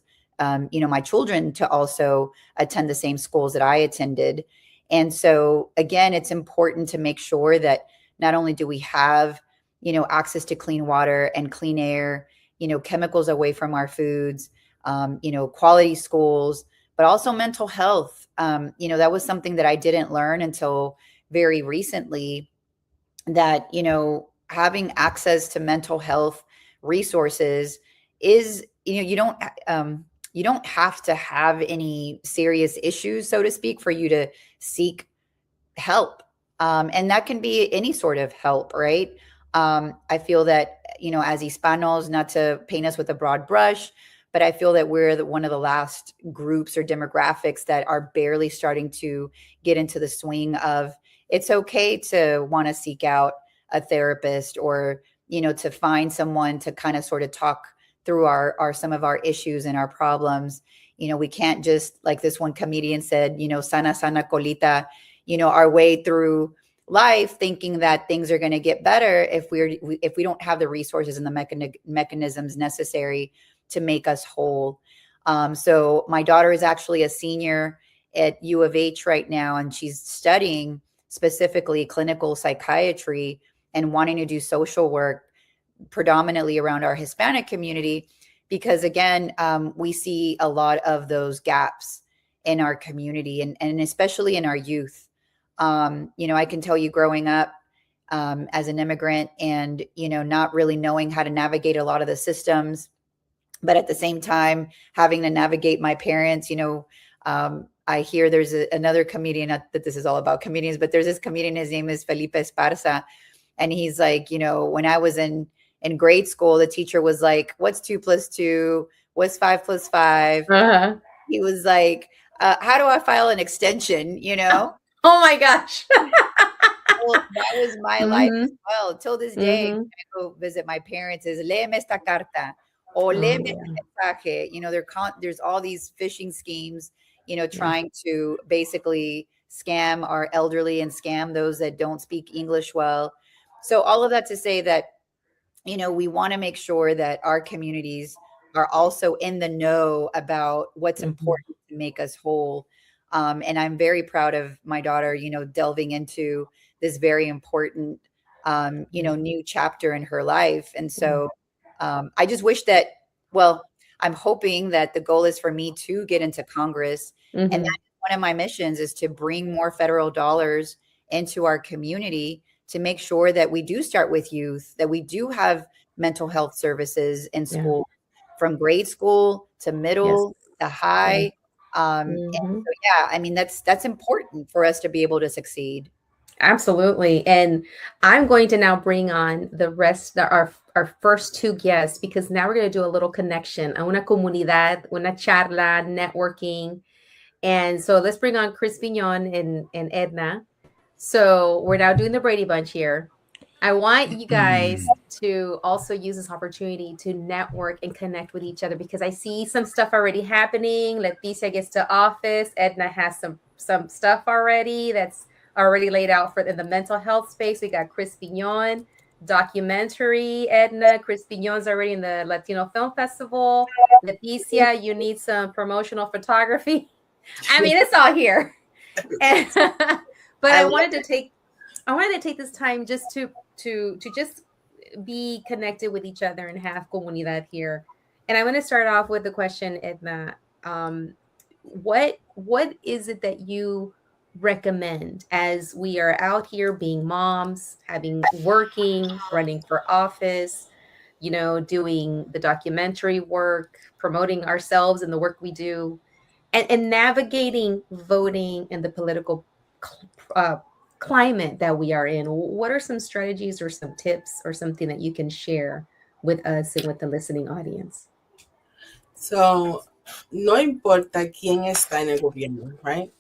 you know, my children to also attend the same schools that I attended. And so, again, it's important to make sure that not only do we have, you know, access to clean water and clean air, you know, chemicals away from our foods, you know, quality schools, but also mental health. You know, that was something that I didn't learn until very recently, that, you know, having access to mental health resources is, you know, you don't have to have any serious issues, so to speak, for you to seek help. And that can be any sort of help, right? I feel that, you know, as Hispanos, not to paint us with a broad brush, but I feel that we're one of the last groups or demographics that are barely starting to get into the swing of, it's okay to want to seek out a therapist, or, you know, to find someone to kind of sort of talk through some of our issues and our problems. You know, we can't just, like this one comedian said, you know, sana colita, you know, our way through life thinking that things are going to get better if we don't have the resources and the mechanisms necessary to make us whole. So my daughter is actually a senior at U of H right now, and she's studying specifically clinical psychiatry and wanting to do social work predominantly around our Hispanic community, because again, we see a lot of those gaps in our community, and especially in our youth. You know, I can tell you, growing up as an immigrant, and, you know, not really knowing how to navigate a lot of the systems, but at the same time having to navigate my parents, you know, I hear there's another comedian, not that this is all about comedians, but there's this comedian, his name is Felipe Esparza. And he's like, you know, when I was in grade school, the teacher was like, what's 2 + 2? What's 5 + 5? Uh-huh. He was like, how do I file an extension? You know? Oh my gosh. Well, that was my life as well. Till this day, when I go visit my parents, is léeme esta carta, or léeme este mensaje. You know, there's all these phishing schemes, you know, trying to basically scam our elderly and scam those that don't speak English well. So all of that to say that, you know, we want to make sure that our communities are also in the know about what's important to make us whole. And I'm very proud of my daughter, you know, delving into this very important, you know, new chapter in her life. And so I just wish that, well, I'm hoping that the goal is for me to get into Congress. And that one of my missions is to bring more federal dollars into our community, to make sure that we do start with youth, that we do have mental health services in school, from grade school to middle to high. And so, yeah, I mean, that's important for us to be able to succeed. Absolutely. And I'm going to now bring on the rest of our first two guests, because now we're going to do a little connection, a una comunidad, una charla, networking. And so let's bring on Chris Vignon and Edna. So we're now doing the Brady Bunch here. I want you guys to also use this opportunity to network and connect with each other, because I see some stuff already happening. Leticia gets to office. Edna has some stuff already that's already laid out for in the mental health space. We got Chris Vignon, documentary. Edna, Chris Vignon's already in the Latino Film Festival. Leticia, you need some promotional photography. I mean, it's all here. And, but I wanted to take this time just to just be connected with each other and have comunidad here. And I'm going to start off with the question, Edna. What is it that you recommend as we are out here being moms, working, running for office, doing the documentary work, promoting ourselves and the work we do, and navigating voting and the political climate that we are in? What are some strategies or some tips or something that you can share with us and with the listening audience? So, no importa quién está en el gobierno, right?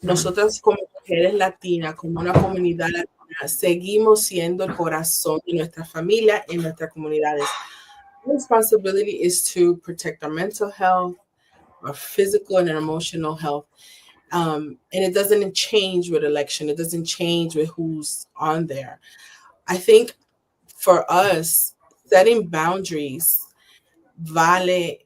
Nosotros como mujeres latinas, como una comunidad latina, seguimos siendo el corazón de nuestra familia en nuestras comunidades. Our responsibility is to protect our mental health, our physical and emotional health. And it doesn't change with election. It doesn't change with who's on there. I think for us, setting boundaries vale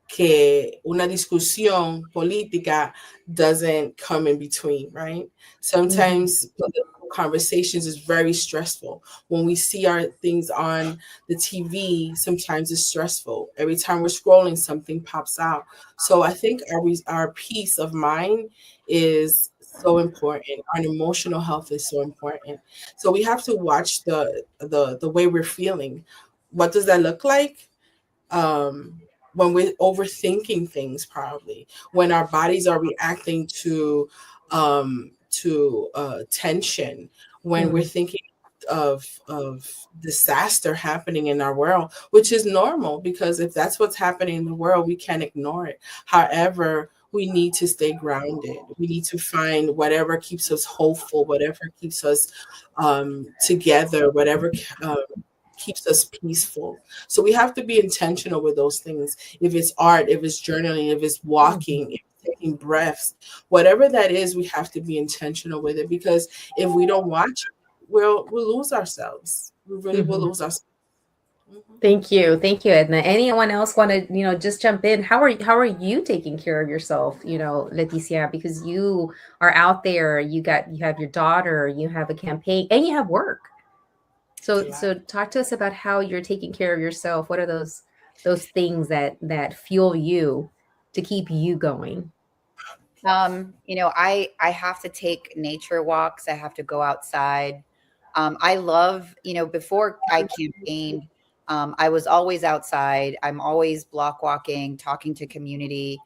que una discusión política doesn't come in between, right? Sometimes political conversations is very stressful. When we see our things on the TV, sometimes it's stressful. Every time we're scrolling, something pops out. So I think our peace of mind is so important. Our emotional health is so important. So we have to watch the way we're feeling. What does that look like? When we're overthinking things, probably when our bodies are reacting to tension, when we're thinking of disaster happening in our world, which is normal, because if that's what's happening in the world, we can't ignore it. However, we need to stay grounded. We need to find whatever keeps us hopeful, whatever keeps us together, whatever keeps us peaceful. So we have to be intentional with those things. If it's art, if it's journaling, if it's walking, if it's taking breaths, whatever that is, we have to be intentional with it, because if we don't watch, we'll lose ourselves. We really will lose ourselves. Thank you, Edna. Anyone else want to just jump in? How are you taking care of yourself, Leticia, because you are out there, you have your daughter, you have a campaign, and you have work. So talk to us about how you're taking care of yourself. What are those things that fuel you to keep you going? I have to take nature walks. I have to go outside. I love, before I campaigned, I was always outside. I'm always block walking, talking to community,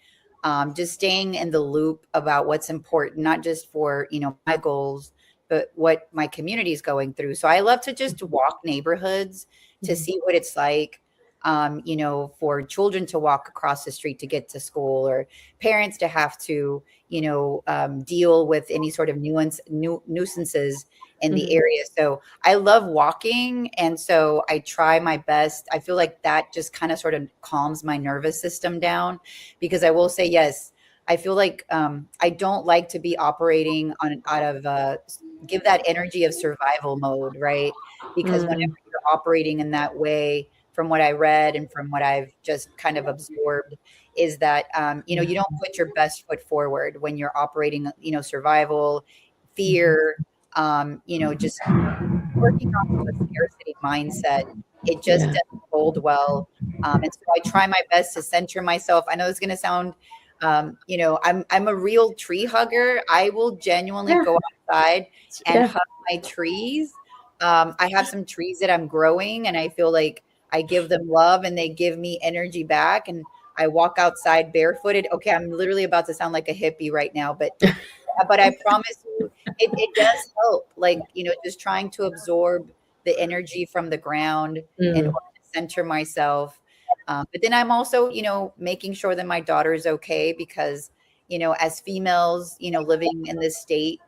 just staying in the loop about what's important, not just for, my goals, but what my community is going through. So I love to just walk neighborhoods to see what it's like, for children to walk across the street to get to school, or parents to have to, deal with any sort of nuisances in the area. So I love walking. And so I try my best. I feel like that just kind of sort of calms my nervous system down, because I will say, yes, I feel like I don't like to be operating give that energy of survival mode, right? Because whenever you're operating in that way, from what I read and from what I've just kind of absorbed, is that, you don't put your best foot forward when you're operating, survival, fear, just working off of a scarcity mindset. It just doesn't hold well. And so I try my best to center myself. I know it's going to sound, I'm a real tree hugger. I will genuinely go outside and hug my trees. I have some trees that I'm growing, and I feel like I give them love and they give me energy back. And I walk outside barefooted. Okay, I'm literally about to sound like a hippie right now, but I promise you, it does help. Like, just trying to absorb the energy from the ground in order to center myself. But then I'm also, making sure that my daughter is okay because, as females, living in this state,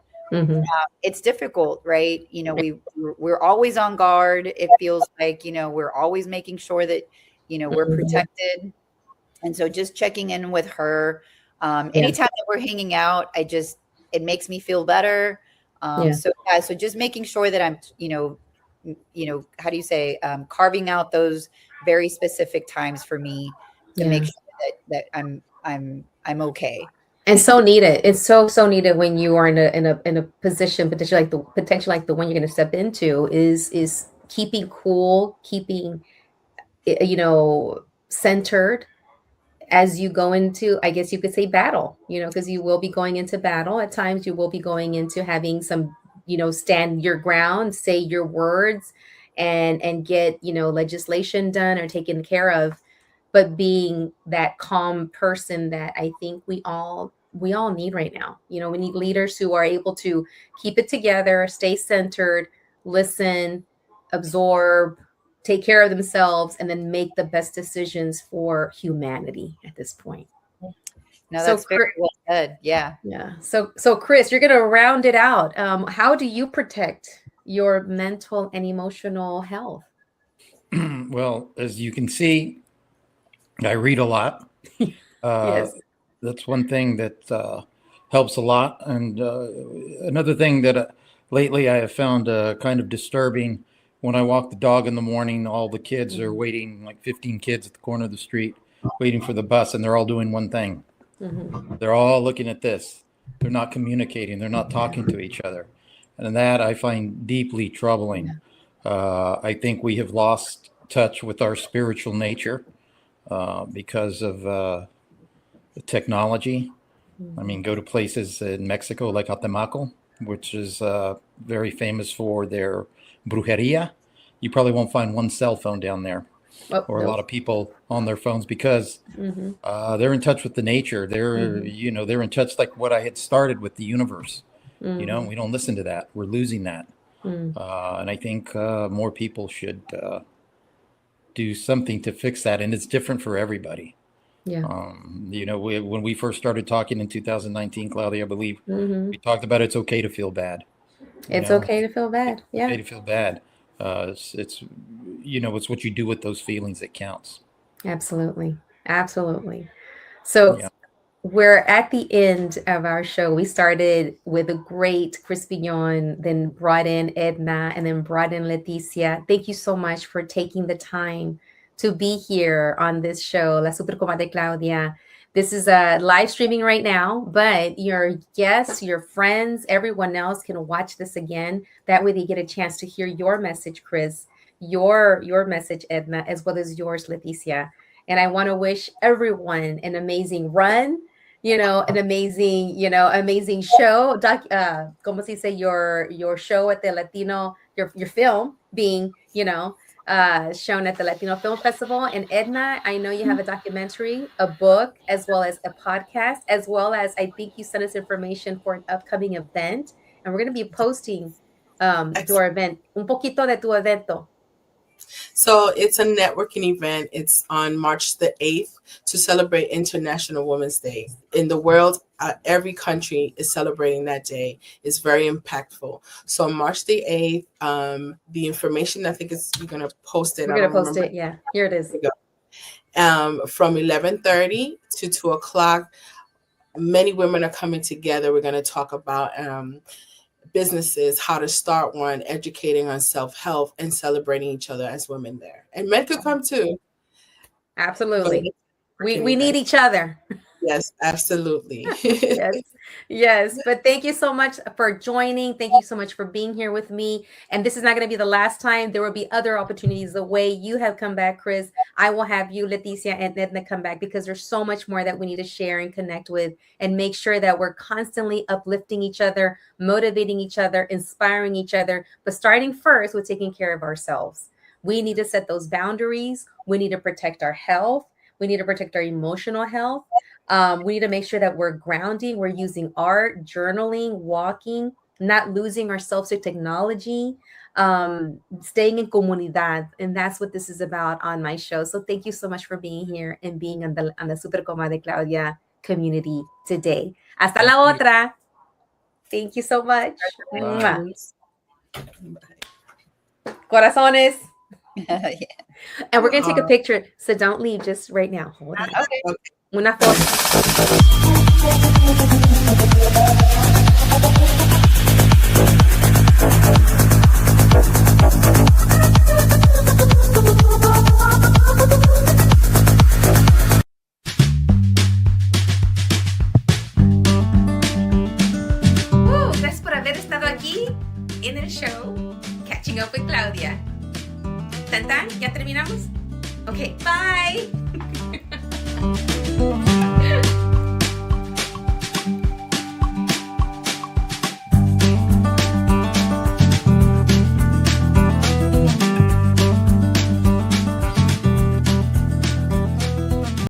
it's difficult, right? We're always on guard. It feels like, we're always making sure that, we're protected. And so just checking in with her, anytime that we're hanging out, it makes me feel better. So just making sure that I'm, how do you say, carving out those very specific times for me to make sure that I'm okay. And so needed. It's so needed when you are in a position potentially like the one you're going to step into is keeping cool, keeping centered as you go into, I guess you could say, battle, because you will be going into battle. At times you will be going into having some, stand your ground, say your words, and get, legislation done or taken care of. But being that calm person that I think we all need right now. We need leaders who are able to keep it together, stay centered, listen, absorb, take care of themselves, and then make the best decisions for humanity at this point. No, that's very well said. Yeah. Yeah. So Chris, you're going to round it out. How do you protect your mental and emotional health? Well, as you can see, I read a lot. Yes. That's one thing that helps a lot. And another thing that lately I have found kind of disturbing, when I walk the dog in the morning, all the kids are waiting, like 15 kids at the corner of the street, waiting for the bus, and they're all doing one thing. They're all looking at this. They're not communicating. They're not talking to each other. And that I find deeply troubling. I think we have lost touch with our spiritual nature because of the technology. I mean, go to places in Mexico like Atemaco, which is very famous for their brujeria. You probably won't find one cell phone down there, or a lot of people on their phones, because they're in touch with the nature. They're they're in touch, like what I had started with the universe. We don't listen to that. We're losing that. And I think more people should do something to fix that. And it's different for everybody. Yeah. When we first started talking in 2019, Claudia, I believe we talked about it's okay to feel bad. It's okay to feel bad. Yeah. It's okay to feel bad. It's what you do with those feelings that counts. Absolutely. So we're at the end of our show. We started with a great Chris Billon, then brought in Edna, and then brought in Leticia. Thank you so much for taking the time to be here on this show, La Super Comadre Claudia. This is live streaming right now, but your guests, your friends, everyone else can watch this again. That way they get a chance to hear your message, Chris, your message, Edna, as well as yours, Leticia. And I want to wish everyone an amazing run, an amazing show. Como se dice, your show at the Latino, your film being, shown at the Latino Film Festival. And Edna, I know you have a documentary, a book, as well as a podcast, as well as I think you sent us information for an upcoming event. And we're going to be posting your event, un poquito de tu evento. So it's a networking event. It's on March the 8th to celebrate International Women's Day. In the world, every country is celebrating that day. It's very impactful. So on March the 8th, the information, I think we're going to post it. We're going to post it. Yeah, here it is. From 11:30 to 2 o'clock, many women are coming together. We're going to talk about businesses, how to start one, educating on self-help, and celebrating each other as women there. And men could come too. Absolutely. We need each other. Yes, absolutely. Yes. But thank you so much for joining. Thank you so much for being here with me. And this is not going to be the last time. There will be other opportunities. The way you have come back, Chris, I will have you, Leticia, and Edna come back, because there's so much more that we need to share and connect with, and make sure that we're constantly uplifting each other, motivating each other, inspiring each other, but starting first with taking care of ourselves. We need to set those boundaries. We need to protect our health. We need to protect our emotional health. We need to make sure that we're grounding. We're using art, journaling, walking, not losing ourselves to technology, staying in comunidad. And that's what this is about on my show. So thank you so much for being here and being on the Super Comadre Claudia community today. Hasta la otra. Thank you so much. Corazones. Yeah. And we're going to take a picture. So don't leave just right now. Hold on. Okay. Una foto. Gracias por haber estado aquí en el show Catching Up with Claudia. ¿Tan tan? ¿Ya terminamos? Ok, bye.